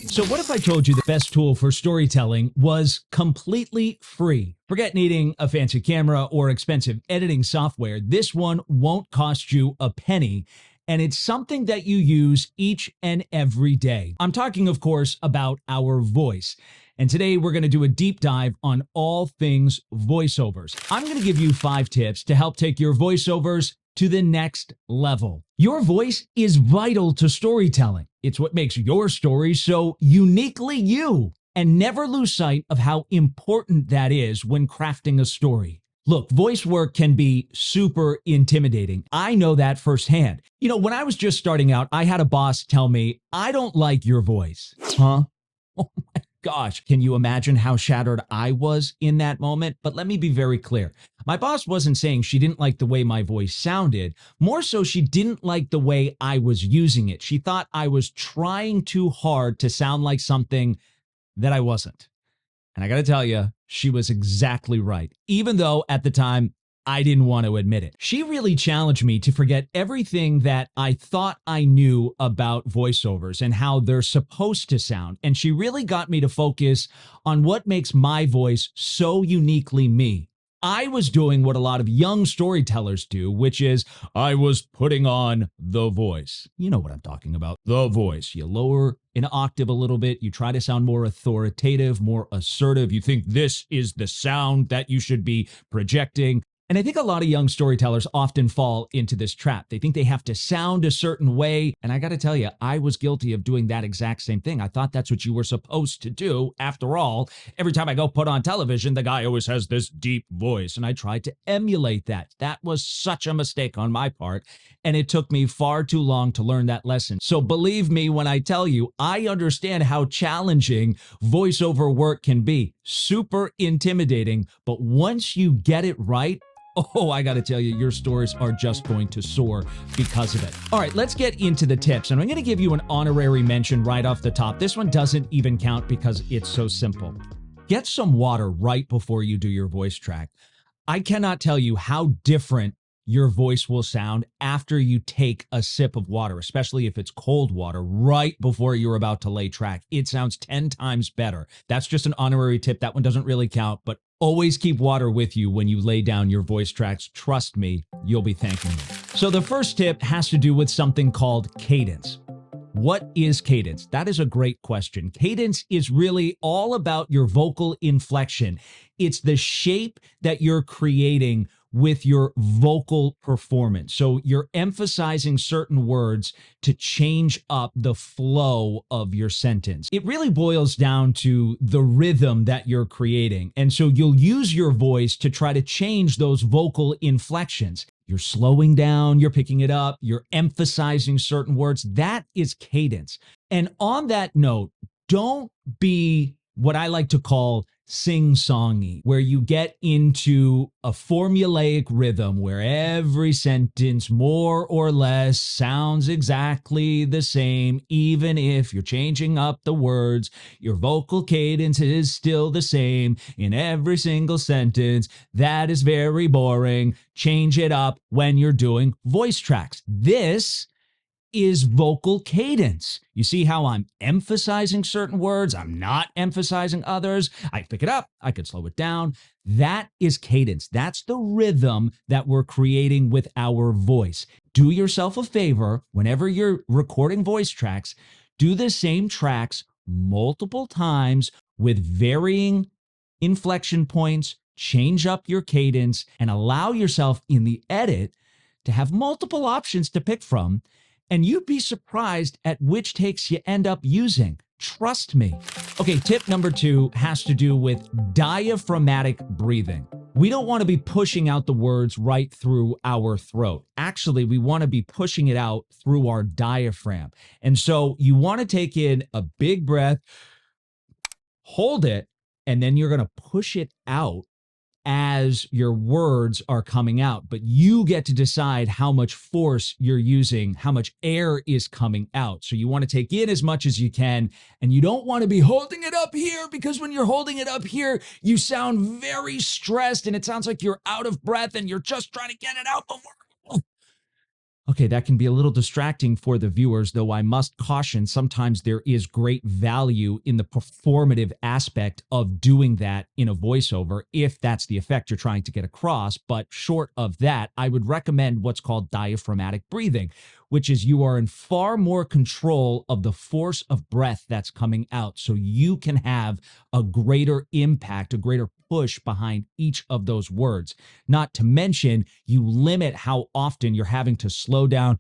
So, what if I told you the best tool for storytelling was completely free? Forget needing a fancy camera or expensive editing software. This one won't cost you a penny, and it's something that you use each and every day. I'm talking, of course, about our voice. And today we're going to do a deep dive on all things voiceovers. I'm going to give you 5 tips to help take your voiceovers to the next level. Your voice is vital to storytelling. It's what makes your story so uniquely you. And never lose sight of how important that is when crafting a story. Look, voice work can be super intimidating. I know that firsthand. You know, when I was just starting out, I had a boss tell me, "I don't like your voice." Huh? Oh my gosh. Can you imagine how shattered I was in that moment? But let me be very clear. My boss wasn't saying she didn't like the way my voice sounded. More so, she didn't like the way I was using it. She thought I was trying too hard to sound like something that I wasn't. And I got to tell you, she was exactly right, even though at the time I didn't want to admit it. She really challenged me to forget everything that I thought I knew about voiceovers and how they're supposed to sound. And she really got me to focus on what makes my voice so uniquely me. I was doing what a lot of young storytellers do, which is I was putting on the voice. You know what I'm talking about. The voice. You lower an octave a little bit. You try to sound more authoritative, more assertive. You think this is the sound that you should be projecting. And I think a lot of young storytellers often fall into this trap. They think they have to sound a certain way. And I got to tell you, I was guilty of doing that exact same thing. I thought that's what you were supposed to do. After all, every time I go put on television, the guy always has this deep voice. And I tried to emulate that. That was such a mistake on my part. And it took me far too long to learn that lesson. So believe me when I tell you, I understand how challenging voiceover work can be. Super intimidating. But once you get it right, oh, I got to tell you, your stories are just going to soar because of it. All right, let's get into the tips. And I'm going to give you an honorary mention right off the top. This one doesn't even count because it's so simple. Get some water right before you do your voice track. I cannot tell you how different your voice will sound after you take a sip of water, especially if it's cold water, right before you're about to lay track. It sounds 10 times better. That's just an honorary tip. That one doesn't really count, but always keep water with you when you lay down your voice tracks. Trust me, you'll be thanking me. So the first tip has to do with something called cadence. What is cadence? That is a great question. Cadence is really all about your vocal inflection. It's the shape that you're creating with your vocal performance. So you're emphasizing certain words to change up the flow of your sentence. It really boils down to the rhythm that you're creating. And so you'll use your voice to try to change those vocal inflections. You're slowing down, you're picking it up, you're emphasizing certain words. That is cadence. And on that note, don't be what I like to call sing-songy, where you get into a formulaic rhythm where every sentence more or less sounds exactly the same, even if you're changing up the words. Your vocal cadence is still the same in every single sentence. That is very boring. Change it up when you're doing voice tracks. This is vocal cadence. You see how I'm emphasizing certain words? I'm not emphasizing others. I pick it up. I could slow it down. That is cadence. That's the rhythm that we're creating with our voice. Do yourself a favor whenever you're recording voice tracks, do the same tracks multiple times with varying inflection points, change up your cadence, and allow yourself in the edit to have multiple options to pick from. And you'd be surprised at which takes you end up using. Trust me. Okay, tip number 2 has to do with diaphragmatic breathing. We don't want to be pushing out the words right through our throat. Actually, we want to be pushing it out through our diaphragm. And so you want to take in a big breath, hold it, and then you're going to push it out as your words are coming out, but you get to decide how much force you're using, how much air is coming out. So you want to take in as much as you can, and you don't want to be holding it up here, because when you're holding it up here, you sound very stressed and it sounds like you're out of breath and you're just trying to get it out before. Okay, that can be a little distracting for the viewers, though I must caution sometimes there is great value in the performative aspect of doing that in a voiceover if that's the effect you're trying to get across. But short of that, I would recommend what's called diaphragmatic breathing, which is you are in far more control of the force of breath that's coming out. So you can have a greater impact, a greater push behind each of those words. Not to mention, you limit how often you're having to slow down,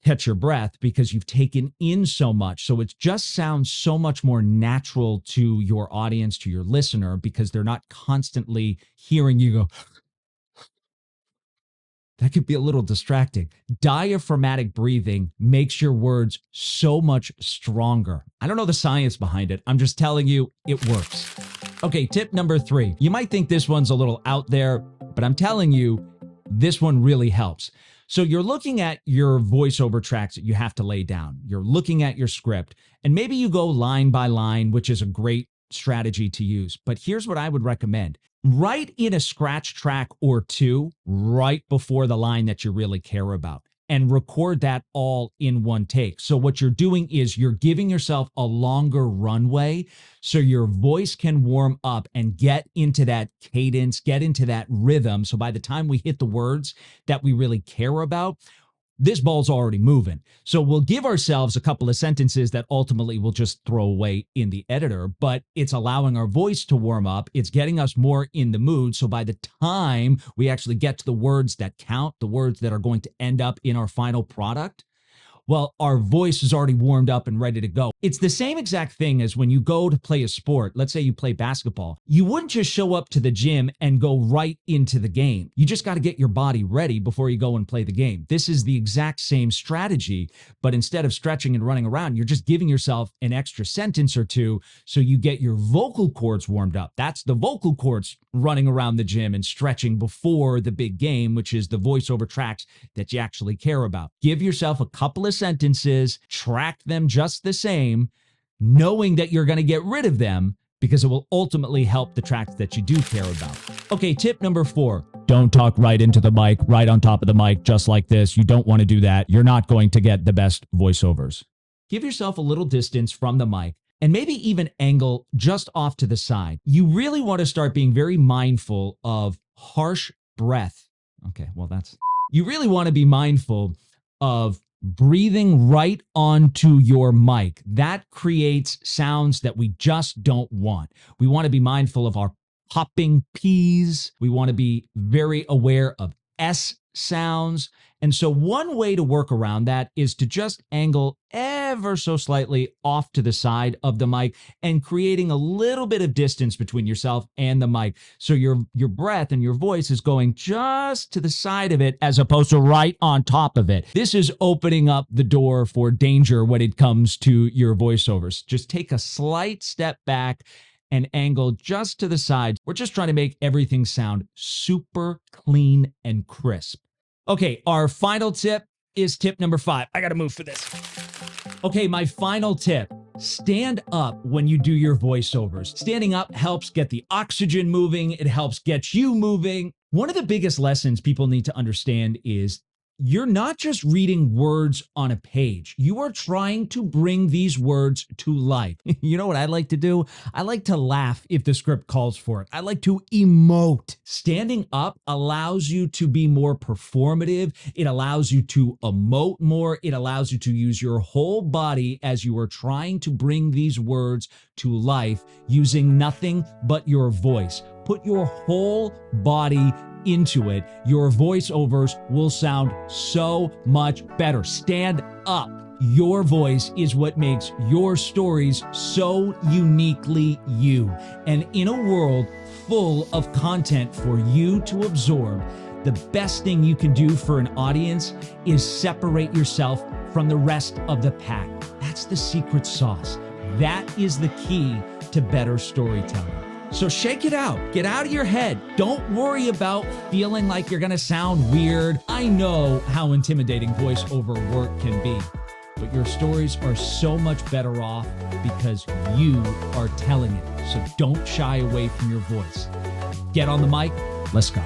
catch your breath because you've taken in so much. So it just sounds so much more natural to your audience, to your listener, because they're not constantly hearing you go. That could be a little distracting. Diaphragmatic breathing makes your words so much stronger. I don't know the science behind it. I'm just telling you, it works. Okay, tip number 3. You might think this one's a little out there, but I'm telling you, this one really helps. So you're looking at your voiceover tracks that you have to lay down. You're looking at your script, and maybe you go line by line, which is a great strategy to use. But here's what I would recommend. Write in a scratch track or two right before the line that you really care about and record that all in one take. So what you're doing is you're giving yourself a longer runway so your voice can warm up and get into that cadence, get into that rhythm. So by the time we hit the words that we really care about, this ball's already moving. So we'll give ourselves a couple of sentences that ultimately we'll just throw away in the editor, but it's allowing our voice to warm up. It's getting us more in the mood. So by the time we actually get to the words that count, the words that are going to end up in our final product, well, our voice is already warmed up and ready to go. It's the same exact thing as when you go to play a sport. Let's say you play basketball. You wouldn't just show up to the gym and go right into the game. You just got to get your body ready before you go and play the game. This is the exact same strategy, but instead of stretching and running around, you're just giving yourself an extra sentence or two so you get your vocal cords warmed up. That's the vocal cords running around the gym and stretching before the big game, which is the voiceover tracks that you actually care about. Give yourself a couple of sentences, track them just the same, knowing that you're going to get rid of them because it will ultimately help the tracks that you do care about. Okay, tip number 4. Don't talk right into the mic, right on top of the mic, just like this. You don't want to do that. You're not going to get the best voiceovers. Give yourself a little distance from the mic and maybe even angle just off to the side. You really want to start being very mindful of harsh breath. Okay, well, you really want to be mindful of breathing right onto your mic. That creates sounds that we just don't want. We want to be mindful of our popping P's. We want to be very aware of S sounds. And so one way to work around that is to just angle ever so slightly off to the side of the mic and creating a little bit of distance between yourself and the mic. So your breath and your voice is going just to the side of it as opposed to right on top of it. This is opening up the door for danger when it comes to your voiceovers. Just take a slight step back and angle just to the side. We're just trying to make everything sound super clean and crisp. Okay, our final tip is tip number 5. I got to move for this. Okay, my final tip. Stand up when you do your voiceovers. Standing up helps get the oxygen moving. It helps get you moving. One of the biggest lessons people need to understand is you're not just reading words on a page. You are trying to bring these words to life. You know what I like to do? I like to laugh if the script calls for it. I like to emote. Standing up allows you to be more performative. It allows you to emote more. It allows you to use your whole body as you are trying to bring these words to life using nothing but your voice. Put your whole body into it. Your voiceovers will sound so much better. Stand up. Your voice is what makes your stories so uniquely you. And in a world full of content for you to absorb, the best thing you can do for an audience is separate yourself from the rest of the pack. That's the secret sauce. That is the key to better storytelling. So shake it out. Get out of your head. Don't worry about feeling like you're going to sound weird. I know how intimidating voiceover work can be, but your stories are so much better off because you are telling it. So don't shy away from your voice. Get on the mic. Let's go.